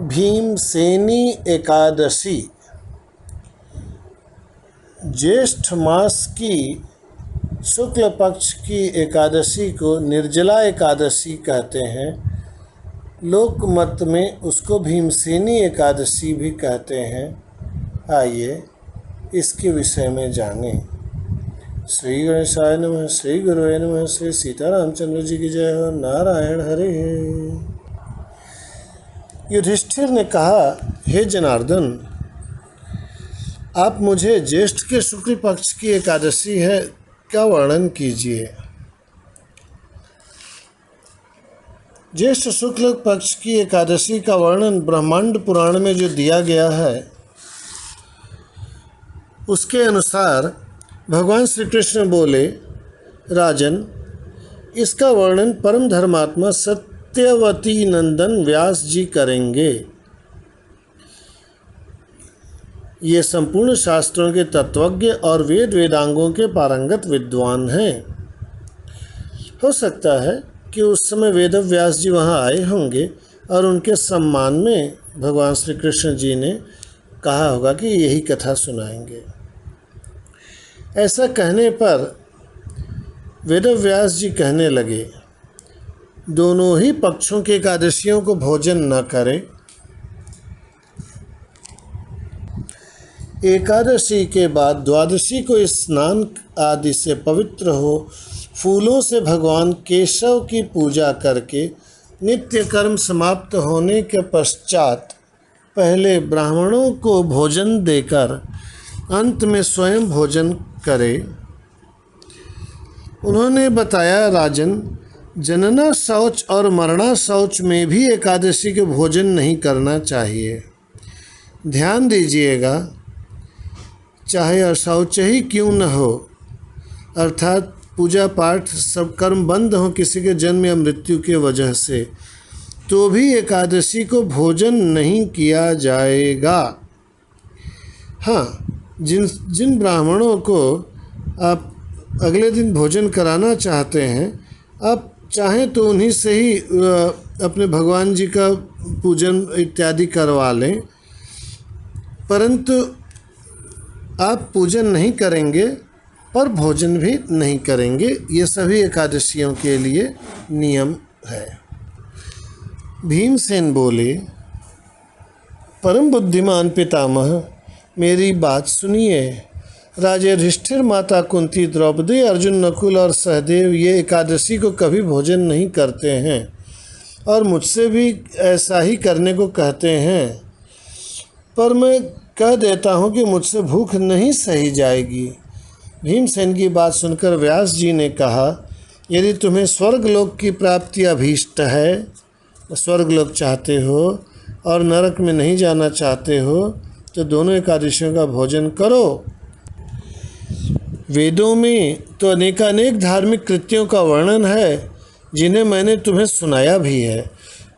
भीमसेनी एकादशी ज्येष्ठ मास की शुक्ल पक्ष की एकादशी को निर्जला एकादशी कहते हैं। लोक मत में उसको भीमसेनी एकादशी भी कहते हैं। आइए इसके विषय में जानें। श्री गणेशाय नमः, श्री गुरुवे नमः, श्री सीतारामचंद्र जी की जय हो। नारायण हरे। युधिष्ठिर ने कहा, हे जनार्दन, आप मुझे ज्येष्ठ के शुक्ल पक्ष की एकादशी है का वर्णन कीजिए। ज्येष्ठ शुक्ल पक्ष की एकादशी का वर्णन ब्रह्मांड पुराण में जो दिया गया है उसके अनुसार भगवान श्री कृष्ण बोले, राजन, इसका वर्णन परम धर्मात्मा सत्यवती नंदन व्यास जी करेंगे। ये संपूर्ण शास्त्रों के तत्वज्ञ और वेद वेदांगों के पारंगत विद्वान हैं। हो सकता है कि उस समय वेद व्यास जी वहाँ आए होंगे और उनके सम्मान में भगवान श्री कृष्ण जी ने कहा होगा कि यही कथा सुनाएंगे। ऐसा कहने पर वेद व्यास जी कहने लगे, दोनों ही पक्षों के एकादशियों को भोजन न करें। एकादशी के बाद द्वादशी को स्नान आदि से पवित्र हो फूलों से भगवान केशव की पूजा करके नित्य कर्म समाप्त होने के पश्चात पहले ब्राह्मणों को भोजन देकर अंत में स्वयं भोजन करे। उन्होंने बताया, राजन, जनना शौच और मरणा शौच में भी एकादशी के भोजन नहीं करना चाहिए। ध्यान दीजिएगा, चाहे अशौच ही क्यों न हो, अर्थात पूजा पाठ सब कर्म बंद हो किसी के जन्म या मृत्यु के वजह से, तो भी एकादशी को भोजन नहीं किया जाएगा। हाँ, जिन ब्राह्मणों को आप अगले दिन भोजन कराना चाहते हैं, आप चाहें तो उन्हीं से ही अपने भगवान जी का पूजन इत्यादि करवा लें, परंतु आप पूजन नहीं करेंगे और भोजन भी नहीं करेंगे। ये सभी एकादशियों के लिए नियम है। भीमसेन बोले, परम बुद्धिमान पितामह, मेरी बात सुनिए। राजा युधिष्ठिर, माता कुंती, द्रौपदी, अर्जुन, नकुल और सहदेव ये एकादशी को कभी भोजन नहीं करते हैं और मुझसे भी ऐसा ही करने को कहते हैं, पर मैं कह देता हूँ कि मुझसे भूख नहीं सही जाएगी। भीमसेन की बात सुनकर व्यास जी ने कहा, यदि तुम्हें स्वर्गलोक की प्राप्ति अभीष्ट है, स्वर्गलोक चाहते हो और नरक में नहीं जाना चाहते हो, तो दोनों एकादशियों का भोजन करो। वेदों में तो अनेकानेक धार्मिक कृत्यों का वर्णन है जिन्हें मैंने तुम्हें सुनाया भी है,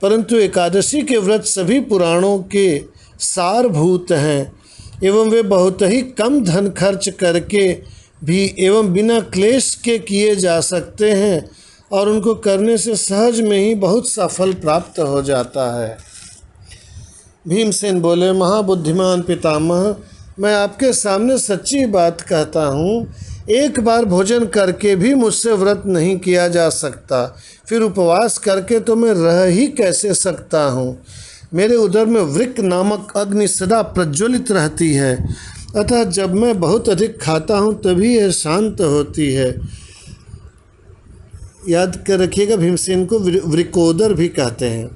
परंतु एकादशी के व्रत सभी पुराणों के सारभूत हैं एवं वे बहुत ही कम धन खर्च करके भी एवं बिना क्लेश के किए जा सकते हैं और उनको करने से सहज में ही बहुत सा फल प्राप्त हो जाता है। भीमसेन बोले, महाबुद्धिमान पितामह, मैं आपके सामने सच्ची बात कहता हूँ, एक बार भोजन करके भी मुझसे व्रत नहीं किया जा सकता, फिर उपवास करके तो मैं रह ही कैसे सकता हूँ। मेरे उदर में वृक्क नामक अग्नि सदा प्रज्वलित रहती है, अतः जब मैं बहुत अधिक खाता हूँ तभी यह शांत होती है। याद कर रखिएगा, भीमसेन को वृकोदर भी कहते हैं।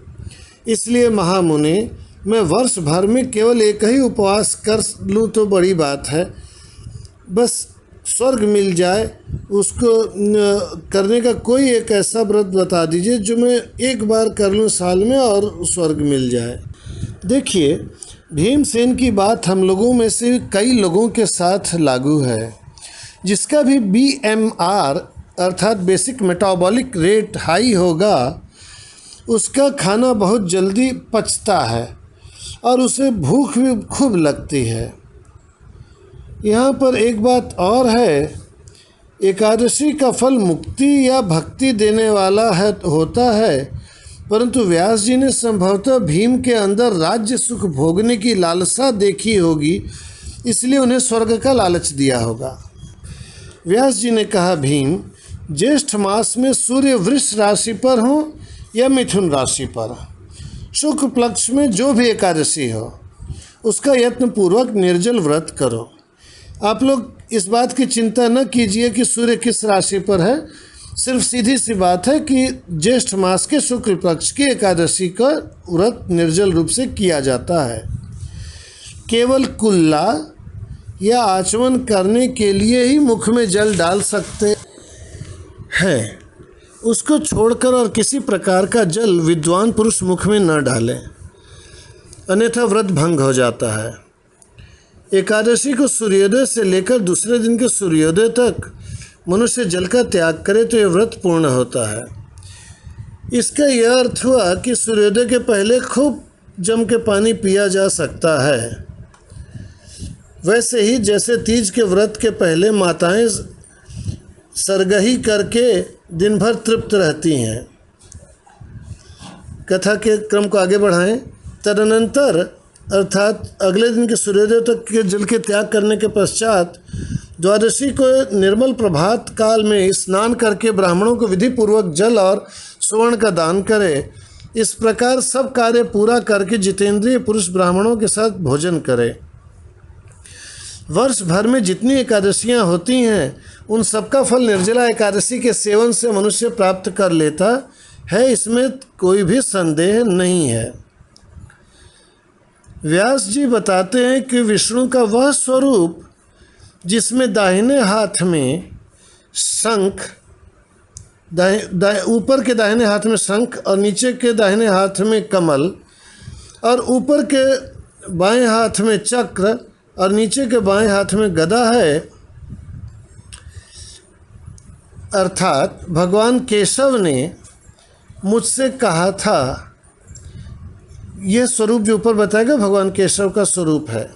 इसलिए महामुनि, मैं वर्ष भर में केवल एक ही उपवास कर लूँ तो बड़ी बात है, बस स्वर्ग मिल जाए, उसको करने का कोई एक ऐसा व्रत बता दीजिए जो मैं एक बार कर लूँ साल में और स्वर्ग मिल जाए। देखिए, भीमसेन की बात हम लोगों में से कई लोगों के साथ लागू है। जिसका भी BMR अर्थात बेसिक मेटाबॉलिक रेट हाई होगा, उसका खाना बहुत जल्दी पचता है और उसे भूख भी खूब लगती है। यहाँ पर एक बात और है, एकादशी का फल मुक्ति या भक्ति देने वाला होता है, परंतु व्यास जी ने संभवतः भीम के अंदर राज्य सुख भोगने की लालसा देखी होगी, इसलिए उन्हें स्वर्ग का लालच दिया होगा। व्यास जी ने कहा, भीम, ज्येष्ठ मास में सूर्य वृष राशि पर हो या मिथुन राशि पर, शुक्ल पक्ष में जो भी एकादशी हो, उसका यत्न पूर्वक निर्जल व्रत करो। आप लोग इस बात की चिंता न कीजिए कि सूर्य किस राशि पर है, सिर्फ सीधी सी बात है कि ज्येष्ठ मास के शुक्ल पक्ष की एकादशी का व्रत निर्जल रूप से किया जाता है। केवल कुल्ला या आचमन करने के लिए ही मुख में जल डाल सकते हैं, उसको छोड़कर और किसी प्रकार का जल विद्वान पुरुष मुख में न डालें, अन्यथा व्रत भंग हो जाता है। एकादशी को सूर्योदय से लेकर दूसरे दिन के सूर्योदय तक मनुष्य जल का त्याग करे तो यह व्रत पूर्ण होता है। इसका यह अर्थ हुआ कि सूर्योदय के पहले खूब जम के पानी पिया जा सकता है। वैसे ही जैसे तीज के व्रत के पहले माताएं सरगही करके दिन भर तृप्त रहती हैं। कथा के क्रम को आगे बढ़ाएं। तदनंतर अर्थात अगले दिन के सूर्योदय तक के जल के त्याग करने के पश्चात द्वादशी को निर्मल प्रभात काल में स्नान करके ब्राह्मणों को विधि पूर्वक जल और सुवर्ण का दान करे। इस प्रकार सब कार्य पूरा करके जितेंद्रिय पुरुष ब्राह्मणों के साथ भोजन करे। वर्ष भर में जितनी एकादशियां होती हैं, उन सबका फल निर्जला एकादशी के सेवन से मनुष्य प्राप्त कर लेता है, इसमें कोई भी संदेह नहीं है। व्यास जी बताते हैं कि विष्णु का वह स्वरूप जिसमें दाहिने हाथ में शंख, ऊपर के दाहिने हाथ में शंख और नीचे के दाहिने हाथ में कमल, और ऊपर के बाएं हाथ में चक्र और नीचे के बाएं हाथ में गदा है, अर्थात भगवान केशव ने मुझसे कहा था, यह स्वरूप जो ऊपर बताया गया भगवान केशव का स्वरूप है।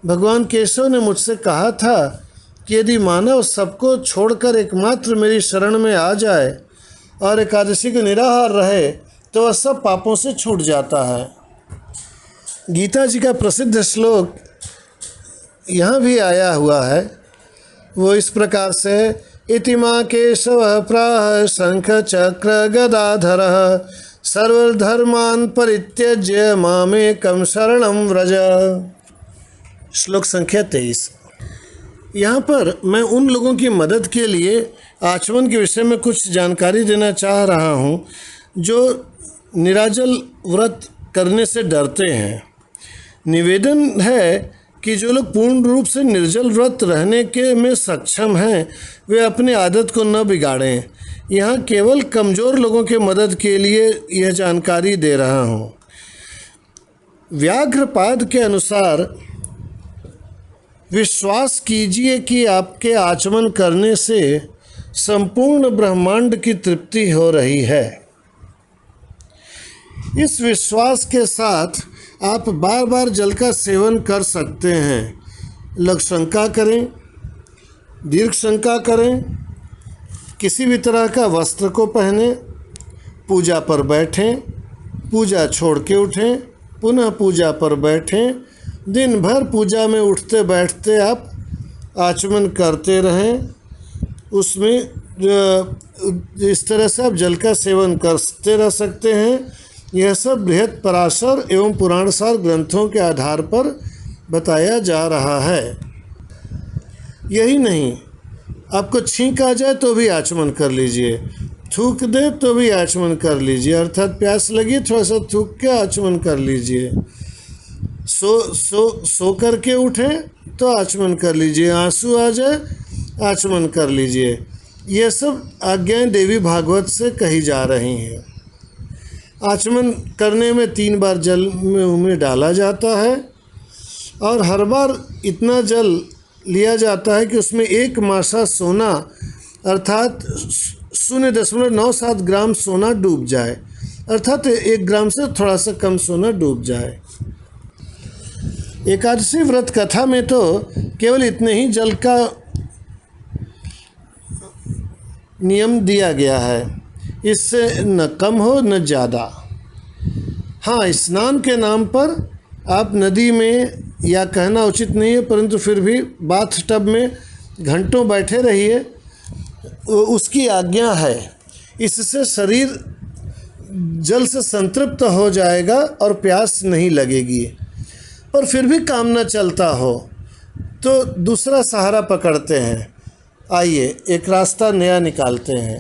भगवान केशव ने मुझसे कहा था कि यदि मानव सबको छोड़कर एकमात्र मेरी शरण में आ जाए और एकादशी के निराहार रहे तो वह सब पापों से छूट जाता है। गीता जी का प्रसिद्ध श्लोक यहाँ भी आया हुआ है, वो इस प्रकार से, इति मां केशव प्राह शंख चक्र गदाधरः सर्वधर्मान् परित्यज्य मामेकं शरणं व्रज। श्लोक संख्या 23। यहाँ पर मैं उन लोगों की मदद के लिए आचमन के विषय में कुछ जानकारी देना चाह रहा हूँ जो निराजल व्रत करने से डरते हैं। निवेदन है कि जो लोग पूर्ण रूप से निर्जल व्रत रहने के में सक्षम हैं, वे अपनी आदत को न बिगाड़ें। यहाँ केवल कमज़ोर लोगों के मदद के लिए यह जानकारी दे रहा हूँ। व्याघ्रपाद के अनुसार विश्वास कीजिए कि आपके आचमन करने से संपूर्ण ब्रह्मांड की तृप्ति हो रही है। इस विश्वास के साथ आप बार बार जल का सेवन कर सकते हैं। लघु शंका करें, दीर्घ शंका करें, किसी भी तरह का वस्त्र को पहने, पूजा पर बैठें, पूजा छोड़ के उठें, पुनः पूजा पर बैठें, दिन भर पूजा में उठते बैठते आप आचमन करते रहें। उसमें इस तरह से आप जल का सेवन करते रह सकते हैं। यह सब बृहत पराशर एवं पुराणसार ग्रंथों के आधार पर बताया जा रहा है। यही नहीं, आपको छींक आ जाए तो भी आचमन कर लीजिए, थूक दे तो भी आचमन कर लीजिए, अर्थात प्यास लगी थोड़ा सा थूक के आचमन कर लीजिए, सो करके उठे तो आचमन कर लीजिए, आंसू आ जाए आचमन कर लीजिए। ये सब आज्ञाएं देवी भागवत से कही जा रही हैं। आचमन करने में 3 बार जल में डाला जाता है और हर बार इतना जल लिया जाता है कि उसमें 1 मासा सोना अर्थात 0.97 ग्राम सोना डूब जाए, अर्थात 1 ग्राम से थोड़ा सा कम सोना डूब जाए। एकादशी व्रत कथा में तो केवल इतने ही जल का नियम दिया गया है। इससे न कम हो न ज़्यादा। हाँ, स्नान के नाम पर आप नदी में, या कहना उचित नहीं है, परंतु फिर भी बाथ टब में घंटों बैठे रहिए, उसकी आज्ञा है। इससे शरीर जल से संतृप्त हो जाएगा और प्यास नहीं लगेगी। पर फिर भी काम न चलता हो तो दूसरा सहारा पकड़ते हैं। आइए एक रास्ता नया निकालते हैं।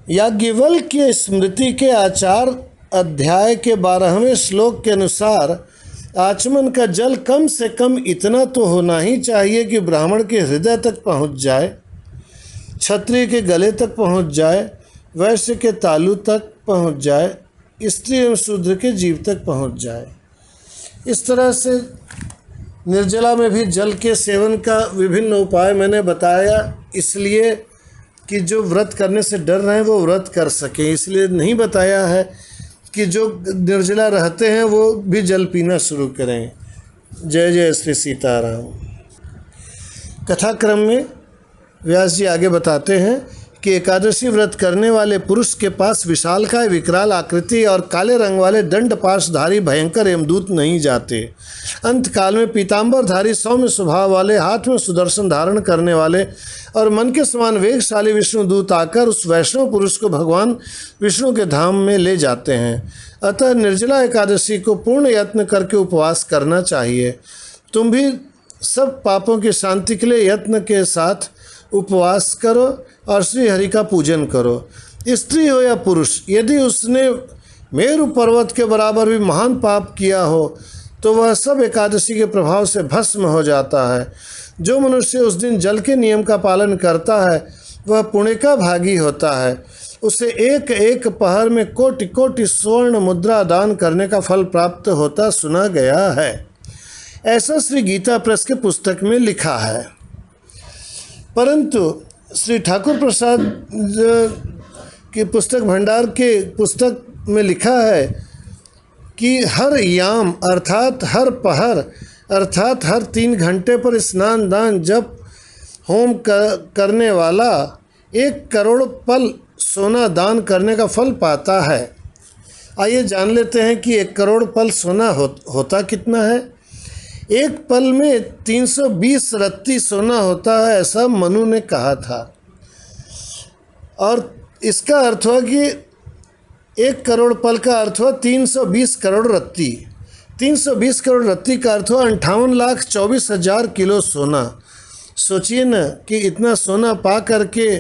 याज्ञवल्क्य की स्मृति के आचार अध्याय के 12वें श्लोक के अनुसार आचमन का जल कम से कम इतना तो होना ही चाहिए कि ब्राह्मण के हृदय तक पहुंच जाए, क्षत्रिय के गले तक पहुंच जाए, वैश्य के तालू तक पहुंच जाए, स्त्री एवं शूद्र के जीव तक पहुंच जाए। इस तरह से निर्जला में भी जल के सेवन का विभिन्न उपाय मैंने बताया, इसलिए कि जो व्रत करने से डर रहे हैं वो व्रत कर सकें। इसलिए नहीं बताया है कि जो निर्जला रहते हैं वो भी जल पीना शुरू करें। जय जय श्री सीताराम। कथाक्रम में व्यास जी आगे बताते हैं कि एकादशी व्रत करने वाले पुरुष के पास विशालकाय विकराल आकृति और काले रंग वाले दंड पाशधारी भयंकर यमदूत नहीं जाते। अंतकाल में पीताम्बरधारी सौम्य स्वभाव वाले, हाथ में सुदर्शन धारण करने वाले और मन के समान वेगशाली विष्णु दूत आकर उस वैष्णव पुरुष को भगवान विष्णु के धाम में ले जाते हैं। अतः निर्जला एकादशी को पूर्ण यत्न करके उपवास करना चाहिए। तुम भी सब पापों की शांति के लिए यत्न के साथ उपवास करो और श्री हरि का पूजन करो। स्त्री हो या पुरुष, यदि उसने मेरु पर्वत के बराबर भी महान पाप किया हो तो वह सब एकादशी के प्रभाव से भस्म हो जाता है। जो मनुष्य उस दिन जल के नियम का पालन करता है वह पुण्य का भागी होता है। उसे एक एक पहर में कोटि कोटि स्वर्ण मुद्रा दान करने का फल प्राप्त होता सुना गया है। ऐसा श्री गीता प्रेस के पुस्तक में लिखा है। परंतु श्री ठाकुर प्रसाद की पुस्तक भंडार के पुस्तक में लिखा है कि हर याम अर्थात हर पहर अर्थात हर 3 घंटे पर स्नान दान जप होम करने वाला 1 करोड़ पल सोना दान करने का फल पाता है। आइए जान लेते हैं कि 1 करोड़ पल सोना होता कितना है। एक पल में 320 रत्ती सोना होता है, ऐसा मनु ने कहा था। और इसका अर्थ हुआ कि 1 करोड़ पल का अर्थ हुआ 320 करोड़ रत्ती। 320 करोड़ रत्ती का अर्थ हुआ 58,24,000 किलो सोना। सोचिए न कि इतना सोना पा करके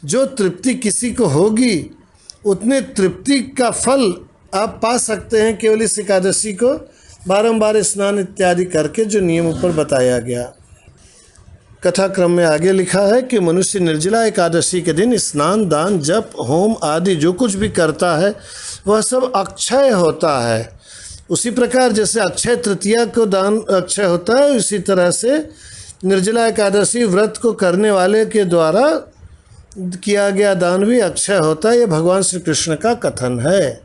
जो तृप्ति किसी को होगी, उतने तृप्ति का फल आप पा सकते हैं केवल इस एकादशी को बारंबार स्नान इत्यादि करके, जो नियम ऊपर बताया गया। कथा क्रम में आगे लिखा है कि मनुष्य निर्जला एकादशी के दिन स्नान दान जप होम आदि जो कुछ भी करता है वह सब अक्षय होता है। उसी प्रकार जैसे अक्षय तृतीया को दान अक्षय होता है, उसी तरह से निर्जला एकादशी व्रत को करने वाले के द्वारा किया गया दान भी अक्षय होता है। ये भगवान श्री कृष्ण का कथन है।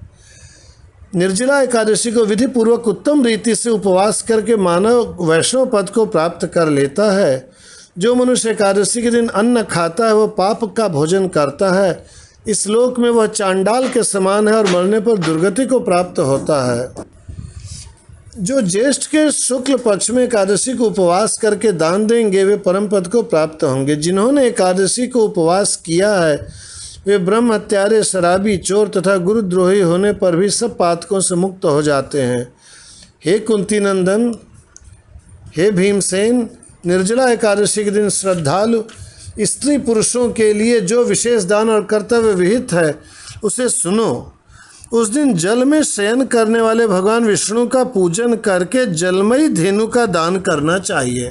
निर्जला एकादशी को विधि पूर्वक उत्तम रीति से उपवास करके मानव वैष्णव पद को प्राप्त कर लेता है। जो मनुष्य एकादशी के दिन अन्न खाता है वह पाप का भोजन करता है। इस लोक में वह चांडाल के समान है और मरने पर दुर्गति को प्राप्त होता है। जो ज्येष्ठ के शुक्ल पक्ष में एकादशी को उपवास करके दान देंगे वे परम पद को प्राप्त होंगे। जिन्होंने एकादशी को उपवास किया है वे ब्रह्म हत्यारे, शराबी, चोर तथा गुरुद्रोही होने पर भी सब पातकों से मुक्त हो जाते हैं। हे कुंती नंदन, हे भीमसेन, निर्जला एकादशी के दिन श्रद्धालु स्त्री पुरुषों के लिए जो विशेष दान और कर्तव्य विहित है उसे सुनो। उस दिन जल में शयन करने वाले भगवान विष्णु का पूजन करके जलमयी धेनु का दान करना चाहिए,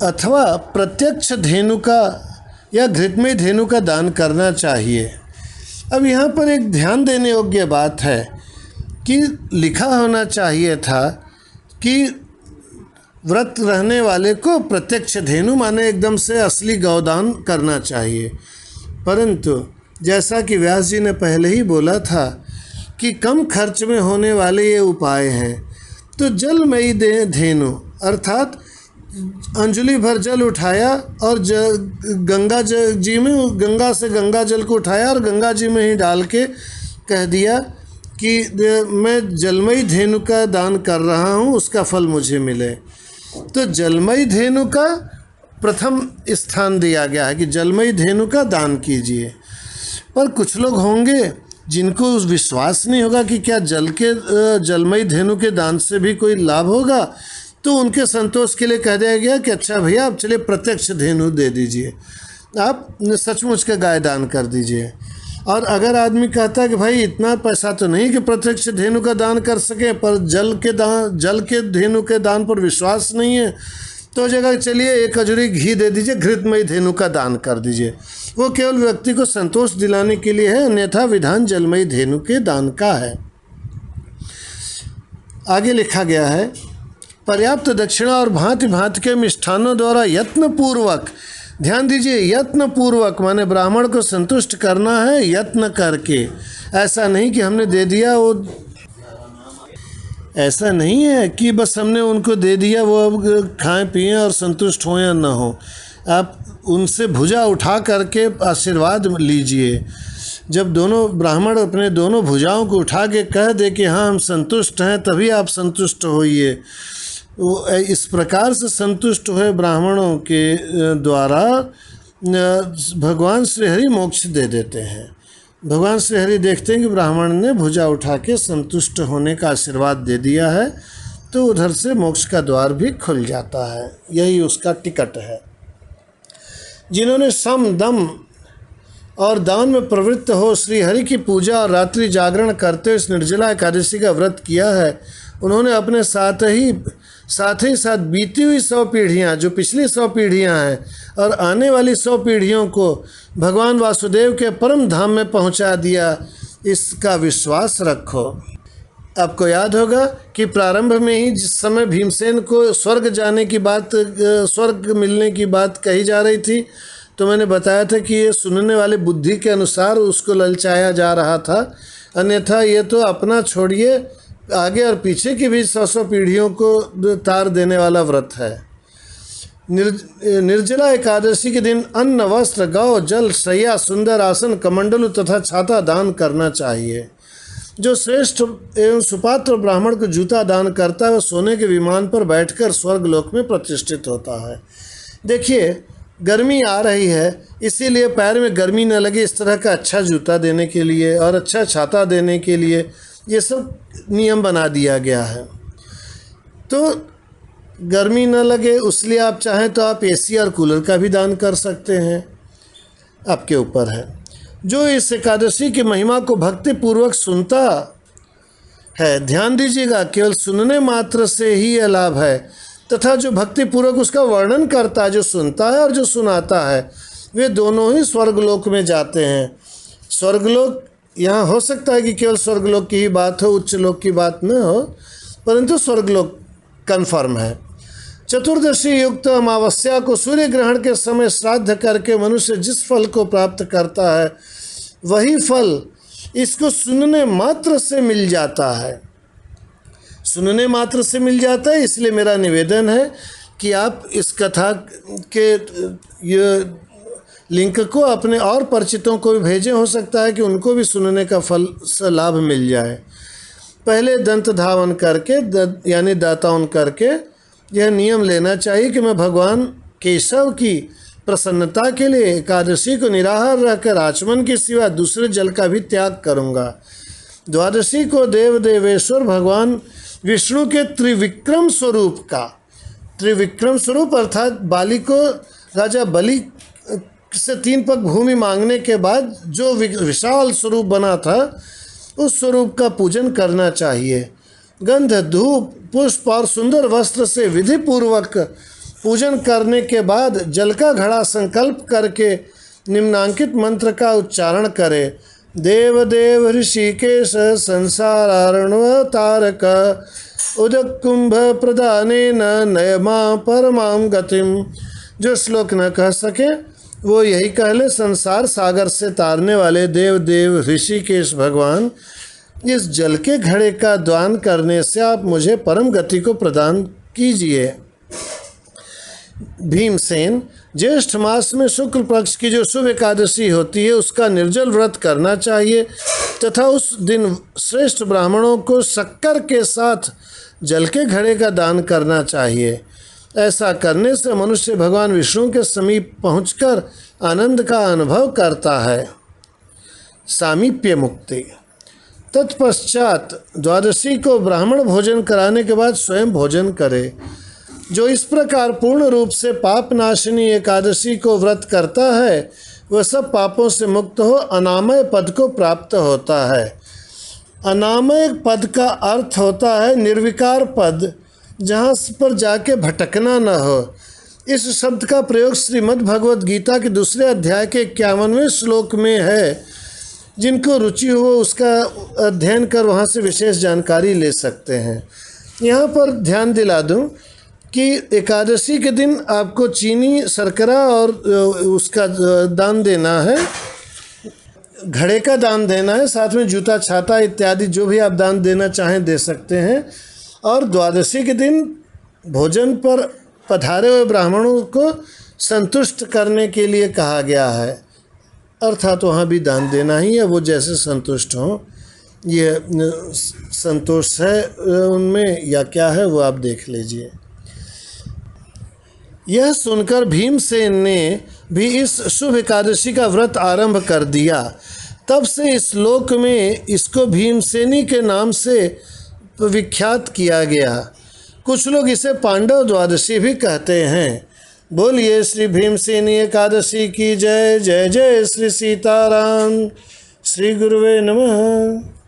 अथवा प्रत्यक्ष धेनु का या घृतमय धेनु का दान करना चाहिए। अब यहाँ पर एक ध्यान देने योग्य बात है कि लिखा होना चाहिए था कि व्रत रहने वाले को प्रत्यक्ष धेनु माने एकदम से असली गौदान करना चाहिए। परंतु जैसा कि व्यास जी ने पहले ही बोला था कि कम खर्च में होने वाले ये उपाय हैं, तो जलमयी धेनु अर्थात अंजलि भर जल उठाया और गंगा जी में गंगा से गंगा जल को उठाया और गंगा जी में ही डाल के कह दिया कि मैं जलमयी धेनु का दान कर रहा हूँ, उसका फल मुझे मिले। तो जलमयी धेनु का प्रथम स्थान दिया गया है कि जलमयी धेनु का दान कीजिए। पर कुछ लोग होंगे जिनको विश्वास नहीं होगा कि क्या जलमयी धेनु के दान से भी कोई लाभ होगा, तो उनके संतोष के लिए कह दिया गया कि अच्छा भैया आप चलिए प्रत्यक्ष धेनु दे दीजिए, आप सचमुच का गाय दान कर दीजिए। और अगर आदमी कहता है कि भाई इतना पैसा तो नहीं कि प्रत्यक्ष धेनु का दान कर सके, पर जल के धेनु के दान पर विश्वास नहीं है, तो जगह चलिए 1 खजूरी घी दे दीजिए, घृतमयी धेनु का दान कर दीजिए। वो केवल व्यक्ति को संतोष दिलाने के लिए है, अन्यथा विधान जलमयी धेनु के दान का है। आगे लिखा गया है, पर्याप्त दक्षिणा और भांति भांति के मिष्ठानों द्वारा यत्नपूर्वक, ध्यान दीजिए यत्नपूर्वक माने ब्राह्मण को संतुष्ट करना है यत्न करके, ऐसा नहीं कि हमने दे दिया, वो ऐसा नहीं है कि बस हमने उनको दे दिया वो अब खाएं पिएं और संतुष्ट हो या ना हो। आप उनसे भुजा उठा करके आशीर्वाद लीजिए। जब दोनों ब्राह्मण अपने दोनों भुजाओं को उठा के कह दे कि हाँ हम संतुष्ट हैं, तभी आप संतुष्ट होइए। वो इस प्रकार से संतुष्ट हुए ब्राह्मणों के द्वारा भगवान श्री हरि मोक्ष दे देते हैं। भगवान श्री हरि देखते हैं कि ब्राह्मण ने भुजा उठा के संतुष्ट होने का आशीर्वाद दे दिया है, तो उधर से मोक्ष का द्वार भी खुल जाता है, यही उसका टिकट है। जिन्होंने सम दम और दान में प्रवृत्त हो श्री हरि की पूजा और रात्रि जागरण करते हुए इस निर्जला एकादशी का व्रत किया है, उन्होंने अपने साथ ही साथ बीती हुई 100 पीढ़ियाँ, जो पिछली 100 पीढ़ियाँ हैं और आने वाली 100 पीढ़ियों को भगवान वासुदेव के परम धाम में पहुँचा दिया, इसका विश्वास रखो। आपको याद होगा कि प्रारंभ में ही जिस समय भीमसेन को स्वर्ग जाने की बात, स्वर्ग मिलने की बात कही जा रही थी, तो मैंने बताया था कि ये सुनने वाले बुद्धि के अनुसार उसको ललचाया जा रहा था, अन्यथा ये तो अपना छोड़िए आगे और पीछे की भी 100 पीढ़ियों को तार देने वाला व्रत है। निर्जला एकादशी के दिन अन्न, वस्त्र, गौ, जल, शैया, सुंदर आसन, कमंडलु तथा छाता दान करना चाहिए। जो श्रेष्ठ एवं सुपात्र ब्राह्मण को जूता दान करता है, वह सोने के विमान पर बैठकर स्वर्ग लोक में प्रतिष्ठित होता है। देखिए गर्मी आ रही है, इसीलिए पैर में गर्मी न लगे इस तरह का अच्छा जूता देने के लिए और अच्छा छाता देने के लिए ये सब नियम बना दिया गया है। तो गर्मी न लगे उसलिए आप चाहें तो आप एसी और कूलर का भी दान कर सकते हैं, आपके ऊपर है। जो इस एकादशी की महिमा को भक्ति पूर्वक सुनता है, ध्यान दीजिएगा, केवल सुनने मात्र से ही यह लाभ है, तथा जो भक्ति पूर्वक उसका वर्णन करता है, जो सुनता है और जो सुनाता है, वे दोनों ही स्वर्गलोक में जाते हैं। स्वर्गलोक यहाँ हो सकता है कि केवल स्वर्गलोक की ही बात हो, उच्च लोक की बात न हो, परंतु स्वर्गलोक कन्फर्म है। चतुर्दशी युक्त अमावस्या को सूर्य ग्रहण के समय श्राद्ध करके मनुष्य जिस फल को प्राप्त करता है, वही फल इसको सुनने मात्र से मिल जाता है। सुनने मात्र से मिल जाता है। इसलिए मेरा निवेदन है कि आप इस कथा के ये लिंक को अपने और परिचितों को भी भेजें, हो सकता है कि उनको भी सुनने का फल से लाभ मिल जाए। पहले दंत धावन करके यानी दातावन करके यह नियम लेना चाहिए कि मैं भगवान केशव की प्रसन्नता के लिए एकादशी को निराहार रहकर आचमन के सिवा दूसरे जल का भी त्याग करूँगा। द्वादशी को देव देवेश्वर भगवान विष्णु के त्रिविक्रम स्वरूप का, त्रिविक्रम स्वरूप अर्थात बाली को राजा बलि से 3 पग भूमि मांगने के बाद जो विशाल स्वरूप बना था, उस स्वरूप का पूजन करना चाहिए। गंध, धूप, पुष्प और सुंदर वस्त्र से विधि पूर्वक पूजन करने के बाद जल का घड़ा संकल्प करके निम्नांकित मंत्र का उच्चारण करें। देव देव ऋषिकेश संसारार्णवतारक उदक कुंभ प्रदानेन नयमा परमाम गतिम। जो श्लोक न कह सके वो यही कह ले, संसार सागर से तारने वाले देव देव ऋषिकेश भगवान, इस जल के घड़े का दान करने से आप मुझे परम गति को प्रदान कीजिए। भीमसेन, ज्येष्ठ मास में शुक्ल पक्ष की जो शुभ एकादशी होती है उसका निर्जल व्रत करना चाहिए तथा उस दिन श्रेष्ठ ब्राह्मणों को शक्कर के साथ जल के घड़े का दान करना चाहिए। ऐसा करने से मनुष्य भगवान विष्णु के समीप पहुंचकर आनंद का अनुभव करता है। सामीप्य मुक्ति। तत्पश्चात द्वादशी को ब्राह्मण भोजन कराने के बाद स्वयं भोजन करे। जो इस प्रकार पूर्ण रूप से पाप नाशिनी एकादशी को व्रत करता है वह सब पापों से मुक्त हो अनामय पद को प्राप्त होता है। अनामय पद का अर्थ होता है निर्विकार पद, जहाँ पर जाके भटकना न हो। इस शब्द का प्रयोग श्रीमद् भगवद गीता के दूसरे अध्याय के 51वें श्लोक में है। जिनको रुचि हो उसका अध्ययन कर वहाँ से विशेष जानकारी ले सकते हैं। यहाँ पर ध्यान दिला दूँ कि एकादशी के दिन आपको चीनी, शर्करा और उसका दान देना है, घड़े का दान देना है, साथ में जूता, छाता इत्यादि जो भी आप दान देना चाहें दे सकते हैं। और द्वादशी के दिन भोजन पर पधारे हुए ब्राह्मणों को संतुष्ट करने के लिए कहा गया है, अर्थात वहाँ भी दान देना ही है, वो जैसे संतुष्ट हों। ये संतोष है उनमें या क्या है वो आप देख लीजिए। यह सुनकर भीमसेन ने भी इस शुभ एकादशी का व्रत आरंभ कर दिया। तब से इस लोक में इसको भीमसेनी के नाम से विख्यात किया गया। कुछ लोग इसे पांडव द्वादशी भी कहते हैं। बोलिए श्री भीमसेनी एकादशी की जय। जय जय श्री सीताराम। श्री गुरुवे नमः।